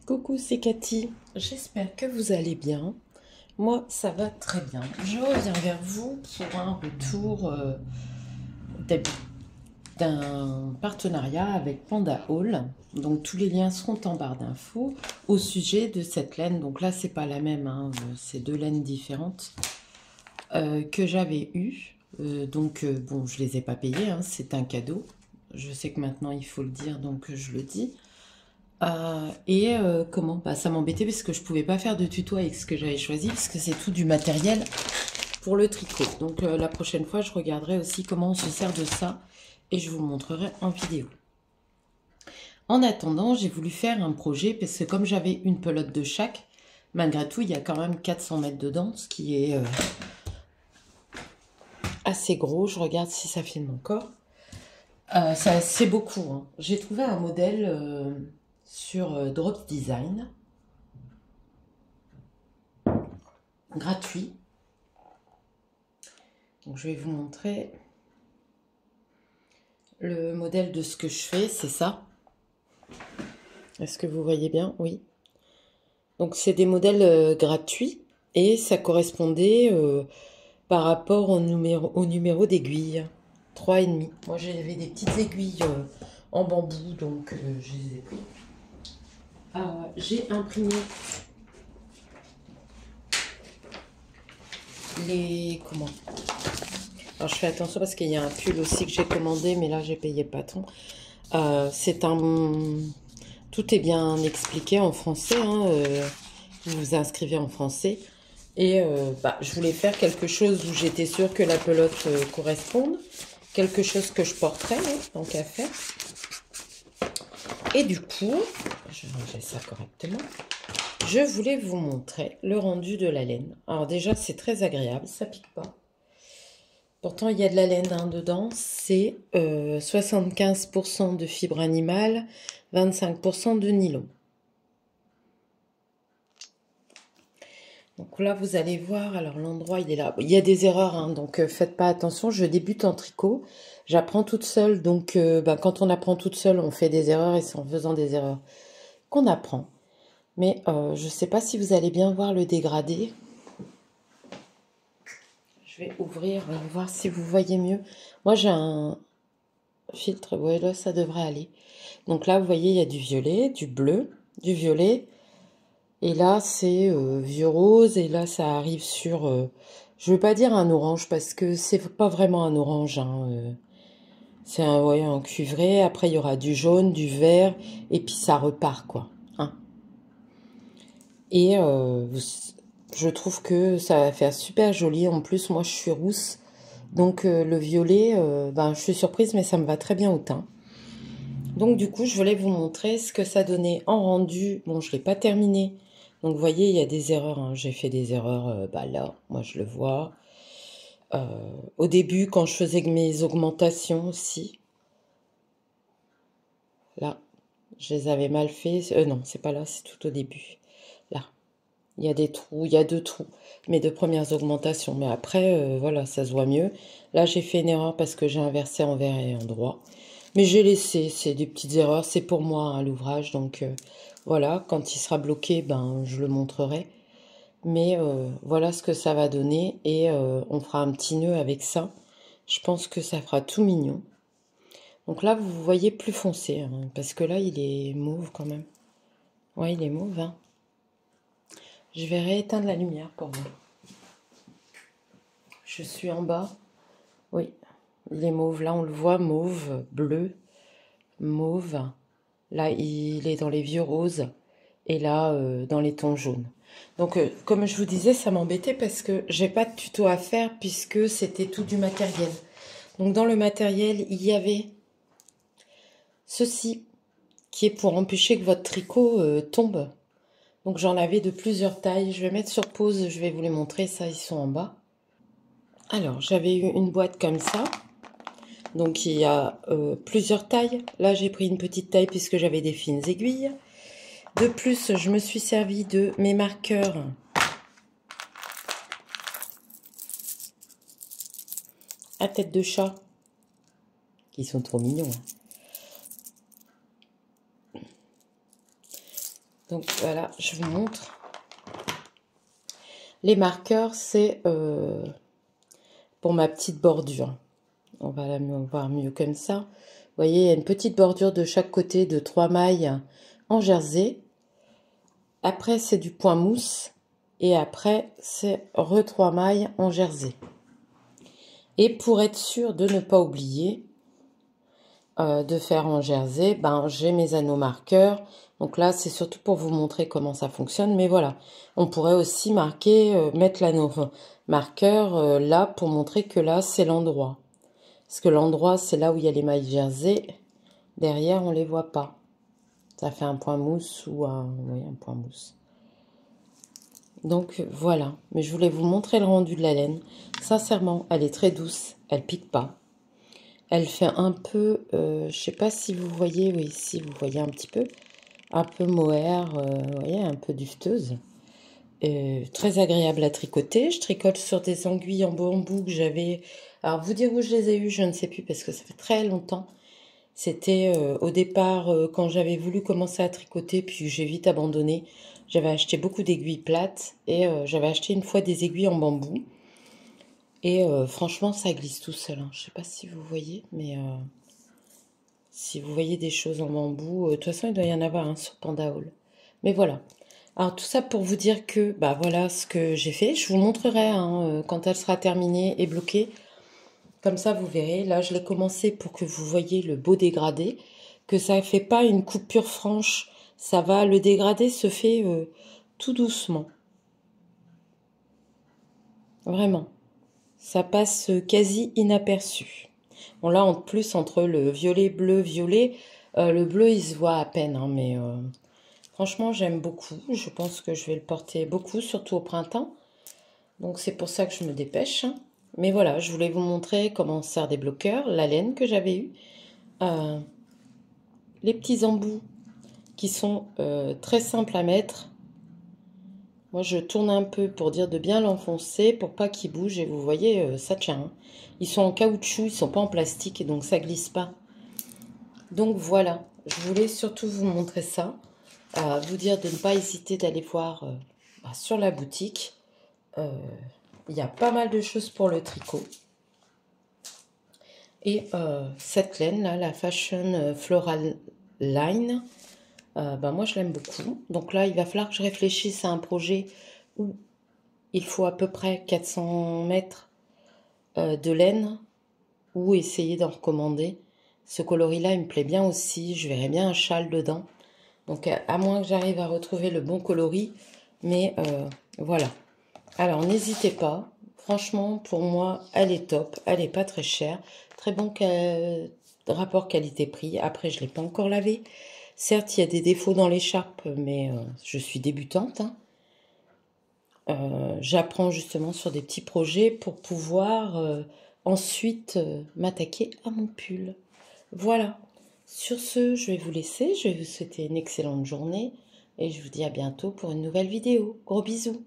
Coucou, c'est Cathy. J'espère que vous allez bien. Moi, ça va très bien. Je reviens vers vous pour un retour d'un partenariat avec Panda Hall. Donc, tous les liens seront en barre d'infos au sujet de cette laine. Donc là, c'est pas la même, hein, c'est deux laines différentes que j'avais eues. Bon, je les ai pas payées, hein, c'est un cadeau. Je sais que maintenant, il faut le dire, donc je le dis. Comment? Bah, ça m'embêtait parce que je pouvais pas faire de tuto avec ce que j'avais choisi parce que c'est tout du matériel pour le tricot. Donc la prochaine fois, je regarderai aussi comment on se sert de ça et je vous le montrerai en vidéo. En attendant, j'ai voulu faire un projet parce que comme j'avais une pelote de chaque, malgré tout, il y a quand même 400 mètres dedans, ce qui est assez gros. Je regarde si ça filme encore. C'est beaucoup, hein. J'ai trouvé un modèle sur Drop Design gratuit. Donc, je vais vous montrer le modèle de ce que je fais, c'est ça. Est-ce que vous voyez bien? Oui. Donc c'est des modèles gratuits et ça correspondait par rapport au numéro d'aiguille. 3,5. Moi j'avais des petites aiguilles en bambou, donc je les ai pris. J'ai imprimé les... Comment? Alors je fais attention parce qu'il y a un pull aussi que j'ai commandé, mais là j'ai payé le patron. C'est un... Tout est bien expliqué en français, hein, vous vous inscrivez en français. Et je voulais faire quelque chose où j'étais sûre que la pelote corresponde. Quelque chose que je porterais, hein, tant qu'à faire. Et du coup, je vais ranger ça correctement. Je voulais vous montrer le rendu de la laine. Alors déjà, c'est très agréable, ça pique pas. Pourtant, il y a de la laine hein, dedans. C'est 75% de fibre animale, 25% de nylon. Donc là, vous allez voir, alors l'endroit, il est là. Il y a des erreurs, hein, donc faites pas attention. Je débute en tricot. J'apprends toute seule, donc quand on apprend toute seule, on fait des erreurs et c'est en faisant des erreurs qu'on apprend. Mais je ne sais pas si vous allez bien voir le dégradé. Je vais ouvrir, voir si vous voyez mieux. Moi, j'ai un filtre, ouais, là, ça devrait aller. Donc là, vous voyez, il y a du violet, du bleu, du violet. Et là, c'est vieux rose. Et là, ça arrive sur... je ne veux pas dire un orange parce que c'est pas vraiment un orange. Hein, c'est un cuivré. Après, il y aura du jaune, du vert. Et puis, ça repart, quoi. Hein. Et je trouve que ça va faire super joli. En plus, moi, je suis rousse. Donc, le violet, je suis surprise, mais ça me va très bien au teint. Donc, du coup, je voulais vous montrer ce que ça donnait en rendu. Bon, je ne l'ai pas terminé. Donc, vous voyez, il y a des erreurs. Hein. J'ai fait des erreurs, là, moi, je le vois. Au début, quand je faisais mes augmentations aussi. Là, je les avais mal fait. Non, c'est pas là, c'est tout au début. Là, il y a des trous, il y a deux trous. Mes deux premières augmentations. Mais après, voilà, ça se voit mieux. Là, j'ai fait une erreur parce que j'ai inversé envers et endroit. Mais j'ai laissé, c'est des petites erreurs. C'est pour moi, hein, l'ouvrage. Donc, voilà, quand il sera bloqué, je le montrerai. Mais voilà ce que ça va donner. Et on fera un petit nœud avec ça. Je pense que ça fera tout mignon. Donc là, vous voyez plus foncé. Hein, parce que là, il est mauve quand même. Ouais, il est mauve. Hein. Je vais rééteindre la lumière pour vous. Je suis en bas. Oui, il est mauve. Là, on le voit, mauve, bleu, mauve. Là, il est dans les vieux roses. Et là, dans les tons jaunes. Donc, comme je vous disais, ça m'embêtait parce que j'ai pas de tuto à faire puisque c'était tout du matériel. Donc, dans le matériel, il y avait ceci qui est pour empêcher que votre tricot tombe. Donc, j'en avais de plusieurs tailles. Je vais mettre sur pause, je vais vous les montrer. Ça, ils sont en bas. Alors, j'avais eu une boîte comme ça. Donc, il y a plusieurs tailles. Là, j'ai pris une petite taille puisque j'avais des fines aiguilles. De plus, je me suis servi de mes marqueurs à tête de chat, qui sont trop mignons. Donc voilà, je vous montre. Les marqueurs, c'est pour ma petite bordure. On va la voir mieux comme ça. Vous voyez, il y a une petite bordure de chaque côté de 3 mailles en jersey. Après, c'est du point mousse. Et après, c'est 3 mailles en jersey. Et pour être sûr de ne pas oublier de faire en jersey, ben, j'ai mes anneaux marqueurs. Donc là, c'est surtout pour vous montrer comment ça fonctionne. Mais voilà, on pourrait aussi marquer, mettre l'anneau marqueur là pour montrer que là, c'est l'endroit. Parce que l'endroit, c'est là où il y a les mailles jersey. Derrière, on les voit pas. Ça fait un point mousse ou oui, un point mousse. Donc voilà, mais je voulais vous montrer le rendu de la laine. Sincèrement, elle est très douce, elle pique pas. Elle fait un peu, je sais pas si vous voyez, oui, si vous voyez un peu mohair, vous voyez, un peu dufteuse. Très agréable à tricoter. Je tricote sur des aiguilles en bambou que j'avais. Alors vous dire où je les ai eues, je ne sais plus parce que ça fait très longtemps. C'était au départ quand j'avais voulu commencer à tricoter, puis j'ai vite abandonné. J'avais acheté beaucoup d'aiguilles plates et j'avais acheté une fois des aiguilles en bambou. Et franchement, ça glisse tout seul. Hein. Je ne sais pas si vous voyez, mais si vous voyez des choses en bambou, de toute façon, il doit y en avoir un sur Pandaol. Mais voilà. Alors tout ça pour vous dire que bah voilà ce que j'ai fait. Je vous montrerai hein, quand elle sera terminée et bloquée. Comme ça, vous verrez. Là, je l'ai commencé pour que vous voyez le beau dégradé. Que ça ne fait pas une coupure franche. Ça va, le dégradé se fait tout doucement. Vraiment. Ça passe quasi inaperçu. Bon, là, en plus, entre le violet, bleu, violet, le bleu, il se voit à peine. Hein, mais franchement, j'aime beaucoup. Je pense que je vais le porter beaucoup, surtout au printemps. Donc, c'est pour ça que je me dépêche. Hein. Mais voilà, je voulais vous montrer comment on sert des bloqueurs, la laine que j'avais eue, les petits embouts qui sont très simples à mettre. Moi, je tourne un peu pour dire de bien l'enfoncer pour pas qu'il bouge. Et vous voyez, ça tient. Hein. Ils sont en caoutchouc, ils sont pas en plastique et donc ça glisse pas. Donc voilà, je voulais surtout vous montrer ça. Vous dire de ne pas hésiter d'aller voir sur la boutique. Il y a pas mal de choses pour le tricot. Et cette laine là, la Fashion Floral Line, moi je l'aime beaucoup. Donc là, il va falloir que je réfléchisse à un projet où il faut à peu près 400 mètres de laine ou essayer d'en recommander. Ce coloris-là, il me plaît bien aussi. Je verrais bien un châle dedans. Donc, à moins que j'arrive à retrouver le bon coloris. Mais voilà. Alors, n'hésitez pas. Franchement, pour moi, elle est top. Elle n'est pas très chère. Très bon rapport qualité-prix. Après, je ne l'ai pas encore lavé. Certes, il y a des défauts dans l'écharpe, mais je suis débutante. Hein. J'apprends justement sur des petits projets pour pouvoir ensuite m'attaquer à mon pull. Voilà. Sur ce, je vais vous laisser. Je vais vous souhaiter une excellente journée et je vous dis à bientôt pour une nouvelle vidéo. Gros bisous.